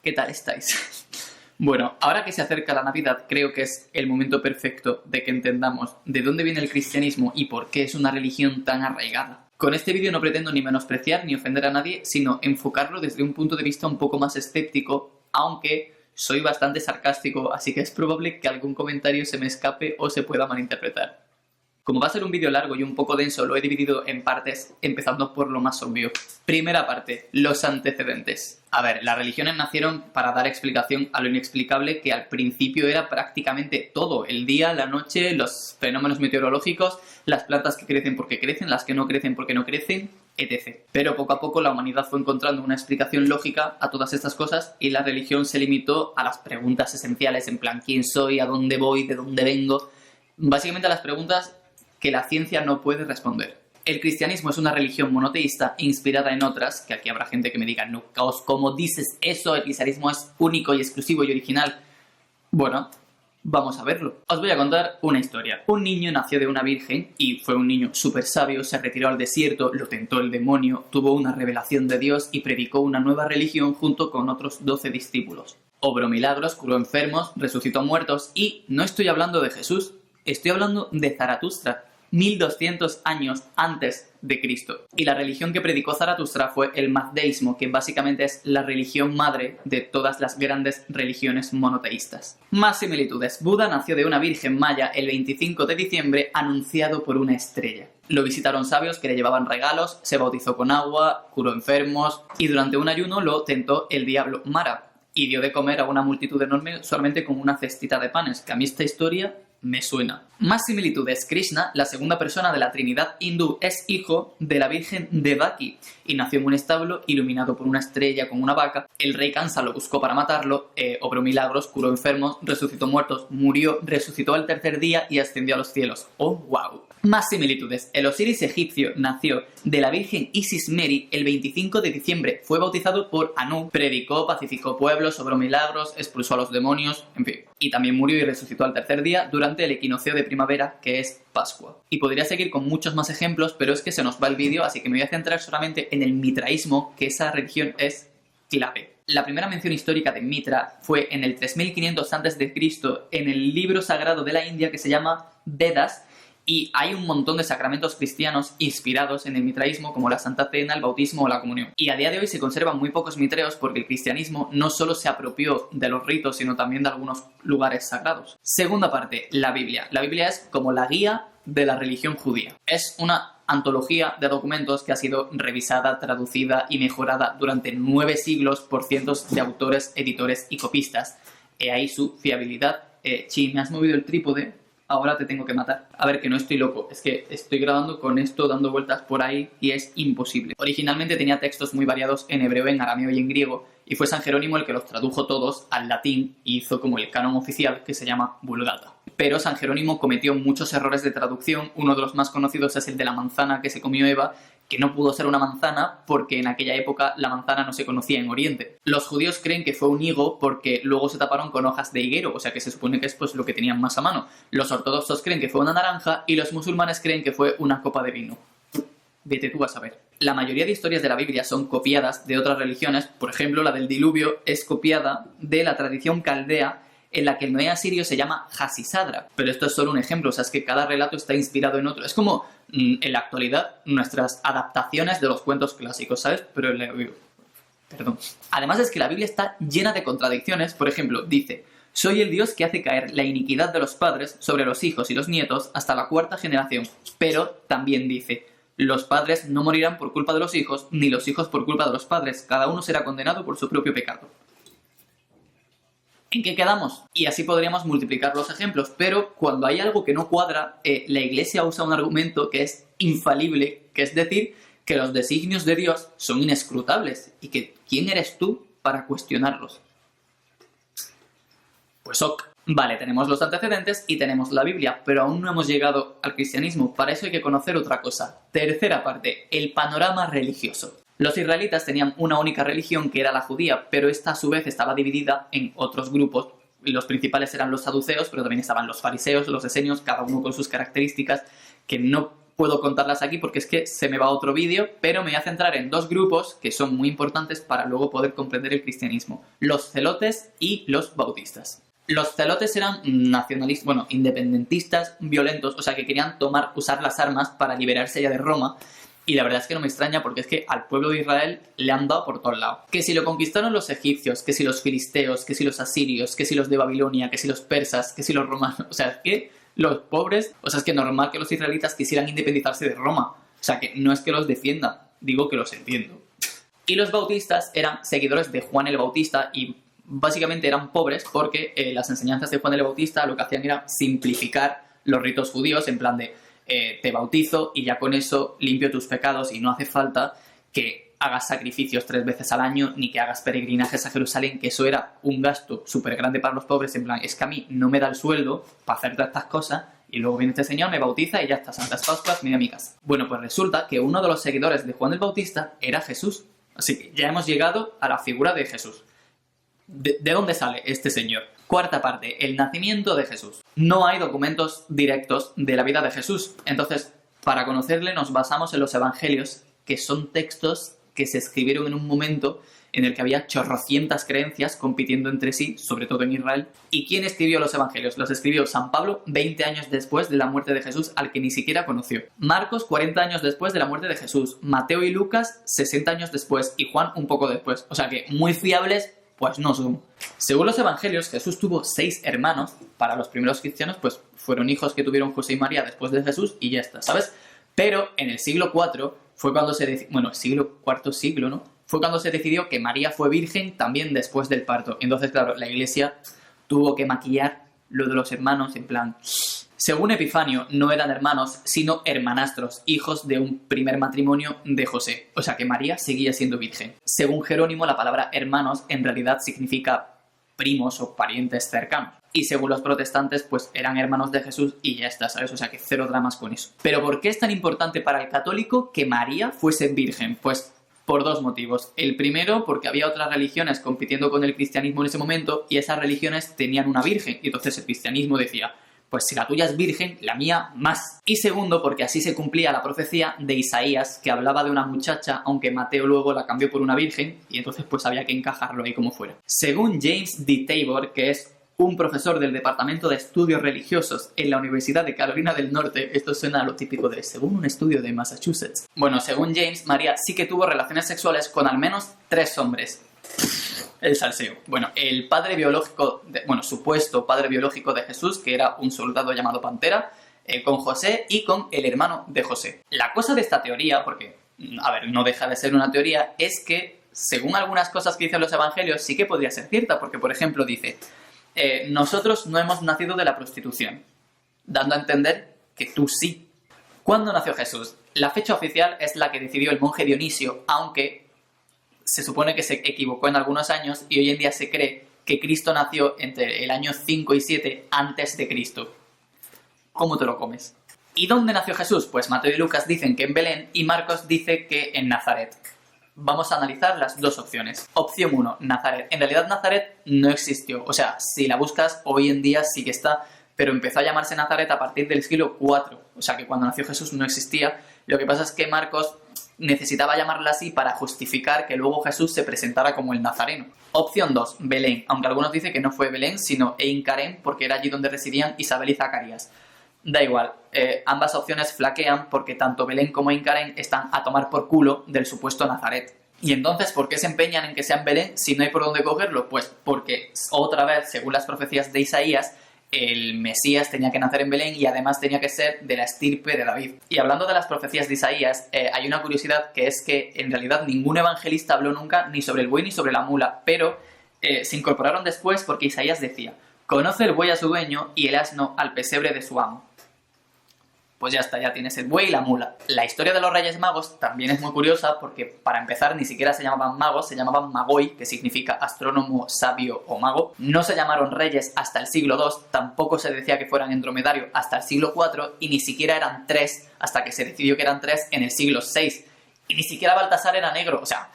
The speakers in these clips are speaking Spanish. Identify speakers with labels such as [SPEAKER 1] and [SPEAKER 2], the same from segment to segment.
[SPEAKER 1] ¿Qué tal estáis? Bueno, ahora que se acerca la Navidad, creo que es el momento perfecto de que entendamos de dónde viene el cristianismo y por qué es una religión tan arraigada. Con este vídeo no pretendo ni menospreciar ni ofender a nadie, sino enfocarlo desde un punto de vista un poco más escéptico, aunque soy bastante sarcástico, así que es probable que algún comentario se me escape o se pueda malinterpretar. Como va a ser un vídeo largo y un poco denso, lo he dividido en partes, empezando por lo más obvio. Primera parte, los antecedentes. A ver, las religiones nacieron para dar explicación a lo inexplicable, que al principio era prácticamente todo. El día, la noche, los fenómenos meteorológicos, las plantas que crecen porque crecen, las que no crecen porque no crecen, etc. Pero poco a poco la humanidad fue encontrando una explicación lógica a todas estas cosas y la religión se limitó a las preguntas esenciales, en plan, ¿quién soy? ¿A dónde voy? ¿De dónde vengo? Básicamente a las preguntas que la ciencia no puede responder. El cristianismo es una religión monoteísta inspirada en otras, que aquí habrá gente que me diga, no, ¿cómo dices eso? El cristianismo es único y exclusivo y original. Bueno, vamos a verlo. Os voy a contar una historia. Un niño nació de una virgen y fue un niño súper sabio, se retiró al desierto, lo tentó el demonio, tuvo una revelación de Dios y predicó una nueva religión junto con otros 12 discípulos. Obró milagros, curó enfermos, resucitó muertos y no estoy hablando de Jesús, estoy hablando de Zaratustra. 1200 años antes de Cristo. Y la religión que predicó Zaratustra fue el mazdeísmo, que básicamente es la religión madre de todas las grandes religiones monoteístas. Más similitudes. Buda nació de una virgen maya el 25 de diciembre, anunciado por una estrella. Lo visitaron sabios que le llevaban regalos, se bautizó con agua, curó enfermos y durante un ayuno lo tentó el diablo Mara y dio de comer a una multitud enorme solamente con una cestita de panes, que a mí esta historia me suena. Más similitudes. Krishna, la segunda persona de la Trinidad hindú, es hijo de la Virgen Devaki y nació en un establo iluminado por una estrella con una vaca. El rey Kansa lo buscó para matarlo, obró milagros, curó enfermos, resucitó muertos, murió, resucitó al tercer día y ascendió a los cielos. ¡Oh, wow! Más similitudes. El Osiris egipcio nació de la Virgen Isis Meri el 25 de diciembre. Fue bautizado por Anu, predicó, pacificó pueblos, obró milagros, expulsó a los demonios, en fin. Y también murió y resucitó al tercer día durante el equinoccio de primavera, que es Pascua. Y podría seguir con muchos más ejemplos, pero es que se nos va el vídeo, así que me voy a centrar solamente en el mitraísmo, que esa religión es clave. La primera mención histórica de Mitra fue en el 3500 a.C. en el libro sagrado de la India que se llama Vedas, y hay un montón de sacramentos cristianos inspirados en el mitraísmo, como la Santa Cena, el bautismo o la comunión. Y a día de hoy se conservan muy pocos mitreos porque el cristianismo no solo se apropió de los ritos, sino también de algunos lugares sagrados. Segunda parte, la Biblia. La Biblia es como la guía de la religión judía. Es una antología de documentos que ha sido revisada, traducida y mejorada durante 9 siglos por cientos de autores, editores y copistas. He ahí su fiabilidad. Me has movido el trípode. Ahora te tengo que matar. A ver, que no estoy loco, es que estoy grabando con esto dando vueltas por ahí y es imposible. Originalmente tenía textos muy variados en hebreo, en arameo y en griego, y fue San Jerónimo el que los tradujo todos al latín y hizo como el canon oficial, que se llama Vulgata. Pero San Jerónimo cometió muchos errores de traducción. Uno de los más conocidos es el de la manzana que se comió Eva, que no pudo ser una manzana porque en aquella época la manzana no se conocía en Oriente. Los judíos creen que fue un higo porque luego se taparon con hojas de higuero, o sea que se supone que es pues lo que tenían más a mano. Los ortodoxos creen que fue una naranja y los musulmanes creen que fue una copa de vino. Vete tú a saber. La mayoría de historias de la Biblia son copiadas de otras religiones. Por ejemplo, la del diluvio es copiada de la tradición caldea, en la que el Noé asirio se llama Hasisadra. Pero esto es solo un ejemplo, o sea, es que cada relato está inspirado en otro. Es como, en la actualidad, nuestras adaptaciones de los cuentos clásicos, ¿sabes? Pero perdón. Además es que la Biblia está llena de contradicciones. Por ejemplo, dice: soy el Dios que hace caer la iniquidad de los padres sobre los hijos y los nietos hasta la 4ª generación. Pero también dice: los padres no morirán por culpa de los hijos, ni los hijos por culpa de los padres. Cada uno será condenado por su propio pecado. ¿En qué quedamos? Y así podríamos multiplicar los ejemplos, pero cuando hay algo que no cuadra, la Iglesia usa un argumento que es infalible, que es decir, que los designios de Dios son inescrutables y que ¿quién eres tú para cuestionarlos? Pues ok. Vale, tenemos los antecedentes y tenemos la Biblia, pero aún no hemos llegado al cristianismo. Para eso hay que conocer otra cosa. Tercera parte, el panorama religioso. Los israelitas tenían una única religión, que era la judía, pero esta a su vez estaba dividida en otros grupos. Los principales eran los saduceos, pero también estaban los fariseos, los esenios, cada uno con sus características, que no puedo contarlas aquí porque es que se me va a otro vídeo, pero me voy a centrar en dos grupos que son muy importantes para luego poder comprender el cristianismo: los celotes y los bautistas. Los celotes eran nacionalistas, bueno, independentistas violentos, o sea, que querían usar las armas para liberarse ya de Roma. Y la verdad es que no me extraña porque es que al pueblo de Israel le han dado por todos lados. Que si lo conquistaron los egipcios, que si los filisteos, que si los asirios, que si los de Babilonia, que si los persas, que si los romanos. O sea, es que los pobres, o sea, es que normal que los israelitas quisieran independizarse de Roma. O sea, que no es que los defiendan, digo que los entiendo. Y los bautistas eran seguidores de Juan el Bautista y básicamente eran pobres porque las enseñanzas de Juan el Bautista lo que hacían era simplificar los ritos judíos en plan de te bautizo y ya con eso limpio tus pecados y no hace falta que hagas sacrificios 3 veces al año ni que hagas peregrinajes a Jerusalén, que eso era un gasto súper grande para los pobres, en plan, es que a mí no me da el sueldo para hacer todas estas cosas y luego viene este señor, me bautiza y ya está, Santas Pascuas, me voy a mi casa. Bueno, pues resulta que uno de los seguidores de Juan el Bautista era Jesús, así que ya hemos llegado a la figura de Jesús. ¿De dónde sale este señor? Cuarta parte, el nacimiento de Jesús. No hay documentos directos de la vida de Jesús. Entonces, para conocerle nos basamos en los evangelios, que son textos que se escribieron en un momento en el que había chorrocientas creencias compitiendo entre sí, sobre todo en Israel. ¿Y quién escribió los evangelios? Los escribió San Pablo 20 años después de la muerte de Jesús, al que ni siquiera conoció. Marcos 40 años después de la muerte de Jesús. Mateo y Lucas 60 años después. Y Juan un poco después. O sea que muy fiables pues no son. Según los evangelios, Jesús tuvo 6 hermanos. Para los primeros cristianos, pues fueron hijos que tuvieron José y María después de Jesús y ya está, ¿sabes? Pero en el siglo IV fue cuando se decidió, bueno, cuarto siglo, ¿no? Fue cuando se decidió que María fue virgen también después del parto. Entonces, claro, la iglesia tuvo que maquillar lo de los hermanos en plan... Según Epifanio, no eran hermanos, sino hermanastros, hijos de un primer matrimonio de José. O sea que María seguía siendo virgen. Según Jerónimo, la palabra hermanos en realidad significa primos o parientes cercanos. Y según los protestantes, pues eran hermanos de Jesús y ya está, ¿sabes? O sea que cero dramas con eso. Pero ¿por qué es tan importante para el católico que María fuese virgen? Pues por 2 motivos. El primero, porque había otras religiones compitiendo con el cristianismo en ese momento y esas religiones tenían una virgen. Y entonces el cristianismo decía... pues si la tuya es virgen, la mía más. Y segundo, porque así se cumplía la profecía de Isaías, que hablaba de una muchacha, aunque Mateo luego la cambió por una virgen, y entonces pues había que encajarlo ahí como fuera. Según James D. Tabor, que es un profesor del Departamento de Estudios Religiosos en la Universidad de Carolina del Norte, esto suena a lo típico de según un estudio de Massachusetts. Bueno, según James, María sí que tuvo relaciones sexuales con al menos 3 hombres. El salseo. Bueno, el padre biológico, supuesto padre biológico de Jesús, que era un soldado llamado Pantera, con José y con el hermano de José. La cosa de esta teoría, porque, a ver, no deja de ser una teoría, es que, según algunas cosas que dicen los evangelios, sí que podría ser cierta, porque, por ejemplo, dice, nosotros no hemos nacido de la prostitución, dando a entender que tú sí. ¿Cuándo nació Jesús? La fecha oficial es la que decidió el monje Dionisio, aunque... se supone que se equivocó en algunos años y hoy en día se cree que Cristo nació entre el año 5 y 7 antes de Cristo. ¿Cómo te lo comes? ¿Y dónde nació Jesús? Pues Mateo y Lucas dicen que en Belén y Marcos dice que en Nazaret. Vamos a analizar las 2 opciones. Opción 1, Nazaret. En realidad Nazaret no existió. O sea, si la buscas hoy en día sí que está, pero empezó a llamarse Nazaret a partir del siglo IV. O sea que cuando nació Jesús no existía. Lo que pasa es que Marcos necesitaba llamarla así para justificar que luego Jesús se presentara como el Nazareno. Opción 2, Belén, aunque algunos dicen que no fue Belén, sino Ein Karem, porque era allí donde residían Isabel y Zacarías. Da igual, ambas opciones flaquean porque tanto Belén como Ein Karem están a tomar por culo del supuesto Nazaret. Y entonces, ¿por qué se empeñan en que sea en Belén si no hay por dónde cogerlo? Pues porque, otra vez, según las profecías de Isaías, el Mesías tenía que nacer en Belén y además tenía que ser de la estirpe de David. Y hablando de las profecías de Isaías, hay una curiosidad que es que en realidad ningún evangelista habló nunca ni sobre el buey ni sobre la mula, pero se incorporaron después porque Isaías decía: conoce el buey a su dueño y el asno al pesebre de su amo. Pues ya está, ya tienes el buey y la mula. La historia de los Reyes Magos también es muy curiosa porque, para empezar, ni siquiera se llamaban magos, se llamaban magoi, que significa astrónomo, sabio o mago. No se llamaron reyes hasta el siglo II, tampoco se decía que fueran en dromedario hasta el siglo IV y ni siquiera eran 3 hasta que se decidió que eran 3 en el siglo VI. Y ni siquiera Baltasar era negro, o sea,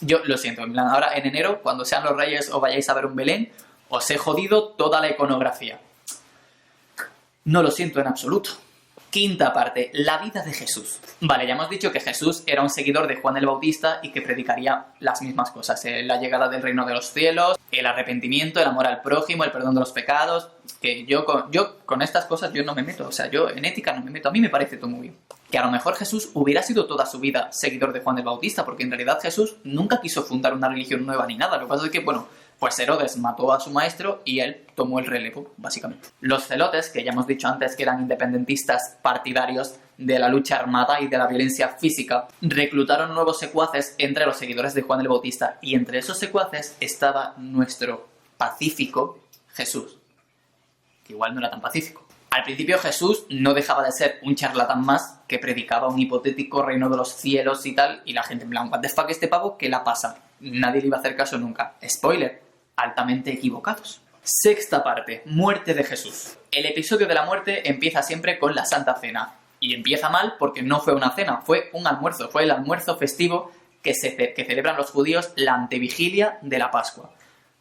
[SPEAKER 1] yo lo siento, en plan, ahora en enero, cuando sean los Reyes o vayáis a ver un Belén, os he jodido toda la iconografía. No lo siento en absoluto. Quinta parte, la vida de Jesús. Vale, ya hemos dicho que Jesús era un seguidor de Juan el Bautista y que predicaría las mismas cosas, la llegada del reino de los cielos, el arrepentimiento, el amor al prójimo, el perdón de los pecados, que yo con estas cosas yo no me meto, o sea, yo en ética no me meto, a mí me parece todo muy bien. Que a lo mejor Jesús hubiera sido toda su vida seguidor de Juan el Bautista, porque en realidad Jesús nunca quiso fundar una religión nueva ni nada, lo que pasa es que, bueno, pues Herodes mató a su maestro y él tomó el relevo, básicamente. Los celotes, que ya hemos dicho antes que eran independentistas partidarios de la lucha armada y de la violencia física, reclutaron nuevos secuaces entre los seguidores de Juan el Bautista, y entre esos secuaces estaba nuestro pacífico Jesús, que igual no era tan pacífico. Al principio Jesús no dejaba de ser un charlatán más que predicaba un hipotético reino de los cielos y tal, y la gente en plan, what the fuck, este pavo, ¿qué la pasa? Nadie le iba a hacer caso nunca. Spoiler, altamente equivocados. Sexta parte, muerte de Jesús. El episodio de la muerte empieza siempre con la Santa Cena. Y empieza mal porque no fue una cena, fue un almuerzo. Fue el almuerzo festivo que celebran los judíos la antevigilia de la Pascua.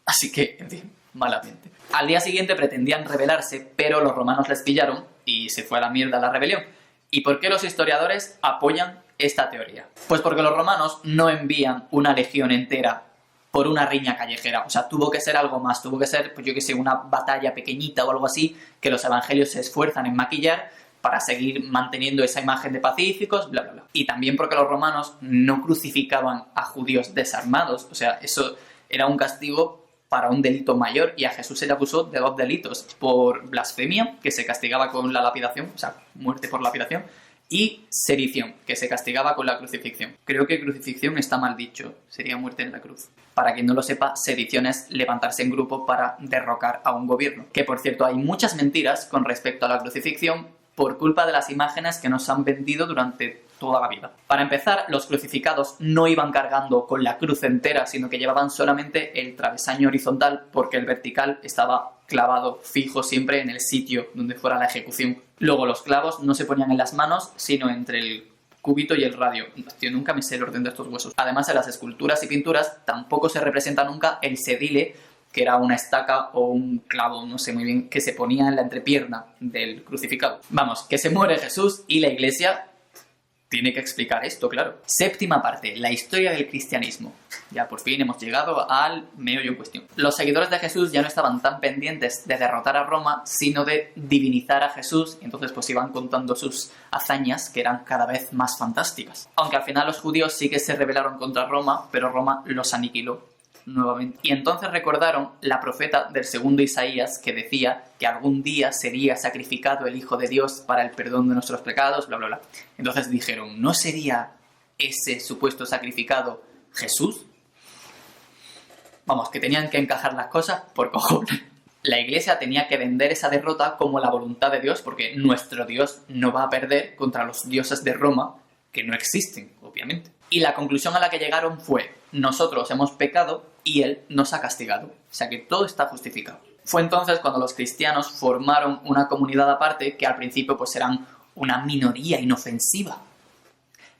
[SPEAKER 1] Así que, en fin, malamente. Al día siguiente pretendían rebelarse, pero los romanos les pillaron y se fue a la mierda la rebelión. ¿Y por qué los historiadores apoyan esta teoría? Pues porque los romanos no envían una legión entera por una riña callejera. O sea, tuvo que ser algo más, tuvo que ser, pues yo que sé, una batalla pequeñita o algo así, que los evangelios se esfuerzan en maquillar para seguir manteniendo esa imagen de pacíficos, bla, bla, bla. Y también porque los romanos no crucificaban a judíos desarmados. O sea, eso era un castigo para un delito mayor, y a Jesús se le acusó de 2 delitos: por blasfemia, que se castigaba con la lapidación, o sea, muerte por lapidación, y sedición, que se castigaba con la crucifixión. Creo que crucifixión está mal dicho, sería muerte en la cruz. Para quien no lo sepa, sedición es levantarse en grupo para derrocar a un gobierno. Que, por cierto, hay muchas mentiras con respecto a la crucifixión por culpa de las imágenes que nos han vendido durante toda la vida. Para empezar, los crucificados no iban cargando con la cruz entera, sino que llevaban solamente el travesaño horizontal, porque el vertical estaba clavado fijo siempre en el sitio donde fuera la ejecución. Luego, los clavos no se ponían en las manos, sino entre el cúbito y el radio. Tío, nunca me sé el orden de estos huesos. Además, en las esculturas y pinturas tampoco se representa nunca el sedile, que era una estaca o un clavo, no sé muy bien, que se ponía en la entrepierna del crucificado. Vamos, que se muere Jesús y la Iglesia tiene que explicar esto, claro. Séptima parte, la historia del cristianismo. Ya por fin hemos llegado al meollo en cuestión. Los seguidores de Jesús ya no estaban tan pendientes de derrotar a Roma, sino de divinizar a Jesús, y entonces pues iban contando sus hazañas, que eran cada vez más fantásticas. Aunque al final los judíos sí que se rebelaron contra Roma, pero Roma los aniquiló nuevamente. Y entonces recordaron la profeta del segundo Isaías, que decía que algún día sería sacrificado el Hijo de Dios para el perdón de nuestros pecados, bla, bla, bla. Entonces dijeron, ¿no sería ese supuesto sacrificado Jesús? Vamos, que tenían que encajar las cosas por cojones. La Iglesia tenía que vender esa derrota como la voluntad de Dios, porque nuestro Dios no va a perder contra los dioses de Roma, que no existen, obviamente. Y la conclusión a la que llegaron fue, nosotros hemos pecado y Él nos ha castigado. O sea que todo está justificado. Fue entonces cuando los cristianos formaron una comunidad aparte, que al principio pues eran una minoría inofensiva.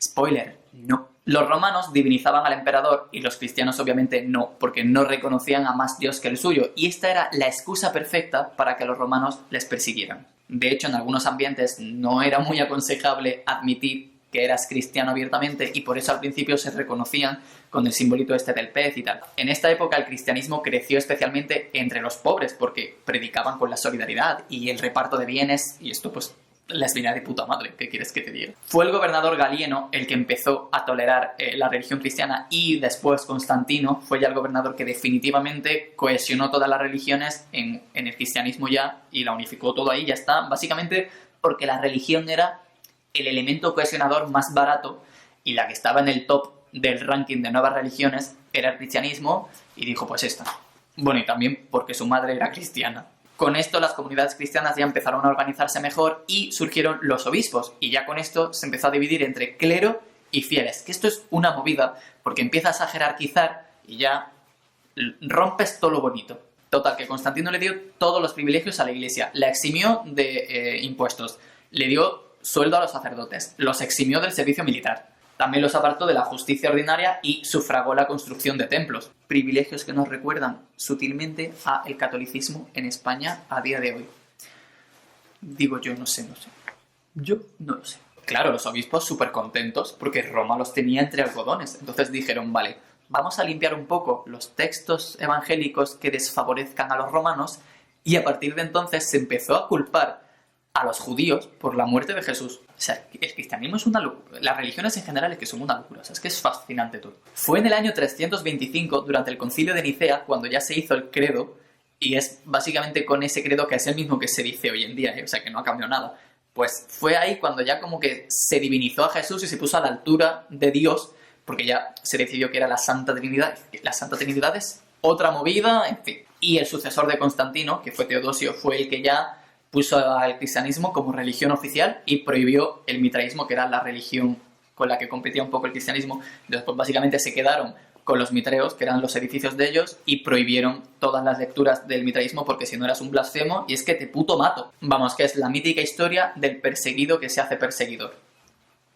[SPEAKER 1] Spoiler, no. Los romanos divinizaban al emperador y los cristianos obviamente no, porque no reconocían a más Dios que el suyo, y esta era la excusa perfecta para que los romanos les persiguieran. De hecho, en algunos ambientes no era muy aconsejable admitir que eras cristiano abiertamente, y por eso al principio se reconocían con el simbolito este del pez y tal. En esta época el cristianismo creció especialmente entre los pobres, porque predicaban con la solidaridad y el reparto de bienes, y esto pues les venía de puta madre, ¿qué quieres que te diga? Fue el gobernador Galieno el que empezó a tolerar la religión cristiana, y después Constantino fue ya el gobernador que definitivamente cohesionó todas las religiones en el cristianismo ya, y la unificó todo ahí, ya está, básicamente porque la religión era el elemento cohesionador más barato, y la que estaba en el top del ranking de nuevas religiones era el cristianismo, y dijo pues esta. Bueno, y también porque su madre era cristiana. Con esto las comunidades cristianas ya empezaron a organizarse mejor y surgieron los obispos, y ya con esto se empezó a dividir entre clero y fieles, que esto es una movida porque empiezas a jerarquizar y ya rompes todo lo bonito. Total, que Constantino le dio todos los privilegios a la Iglesia, la eximió de impuestos, le dio sueldo a los sacerdotes, los eximió del servicio militar, también los apartó de la justicia ordinaria y sufragó la construcción de templos. Privilegios que nos recuerdan sutilmente al catolicismo en España a día de hoy. Digo yo, no sé. Yo no lo sé. Claro, los obispos súper contentos porque Roma los tenía entre algodones. Entonces dijeron, vale, vamos a limpiar un poco los textos evangélicos que desfavorezcan a los romanos, y a partir de entonces se empezó a culpar a los judíos por la muerte de Jesús. O sea, el cristianismo es una locura. Las religiones en general es que son una locura. O sea, es que es fascinante todo. Fue en el año 325, durante el concilio de Nicea, cuando ya se hizo el credo, y es básicamente con ese credo que es el mismo que se dice hoy en día, ¿eh? O sea, que no ha cambiado nada. Pues fue ahí cuando ya como que se divinizó a Jesús y se puso a la altura de Dios, porque ya se decidió que era la Santa Trinidad. La Santa Trinidad es otra movida, en fin. Y el sucesor de Constantino, que fue Teodosio, fue el que ya puso al cristianismo como religión oficial y prohibió el mitraísmo, que era la religión con la que competía un poco el cristianismo. Entonces, pues básicamente se quedaron con los mitreos, que eran los edificios de ellos, y prohibieron todas las lecturas del mitraísmo porque si no eras un blasfemo y es que te puto mato. Vamos, que es la mítica historia del perseguido que se hace perseguidor.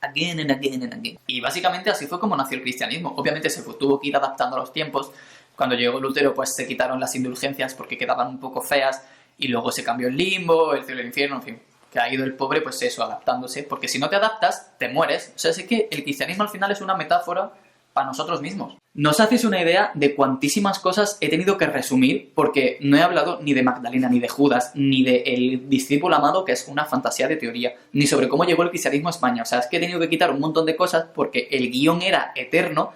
[SPEAKER 1] Again and again and again. Y básicamente así fue como nació el cristianismo. Obviamente se tuvo que ir adaptando a los tiempos. Cuando llegó Lutero, pues se quitaron las indulgencias porque quedaban un poco feas, y luego se cambió el limbo, el cielo y el infierno, en fin, que ha ido el pobre, pues eso, adaptándose, porque si no te adaptas, te mueres. O sea, es que el cristianismo al final es una metáfora para nosotros mismos. No os hacéis una idea de cuantísimas cosas he tenido que resumir, porque no he hablado ni de Magdalena, ni de Judas, ni de El discípulo amado, que es una fantasía de teoría, ni sobre cómo llegó el cristianismo a España. O sea, es que he tenido que quitar un montón de cosas porque el guión era eterno.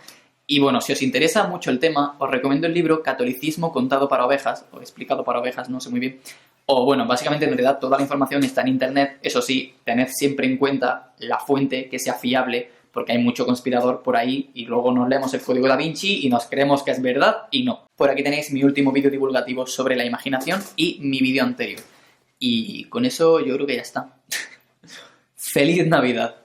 [SPEAKER 1] Y bueno, si os interesa mucho el tema, os recomiendo el libro Catolicismo contado para ovejas, o explicado para ovejas, no sé muy bien. O bueno, básicamente en realidad toda la información está en internet. Eso sí, tened siempre en cuenta la fuente, que sea fiable, porque hay mucho conspirador por ahí y luego nos leemos el código Da Vinci y nos creemos que es verdad y no. Por aquí tenéis mi último vídeo divulgativo sobre la imaginación y mi vídeo anterior. Y con eso yo creo que ya está. ¡Feliz Navidad!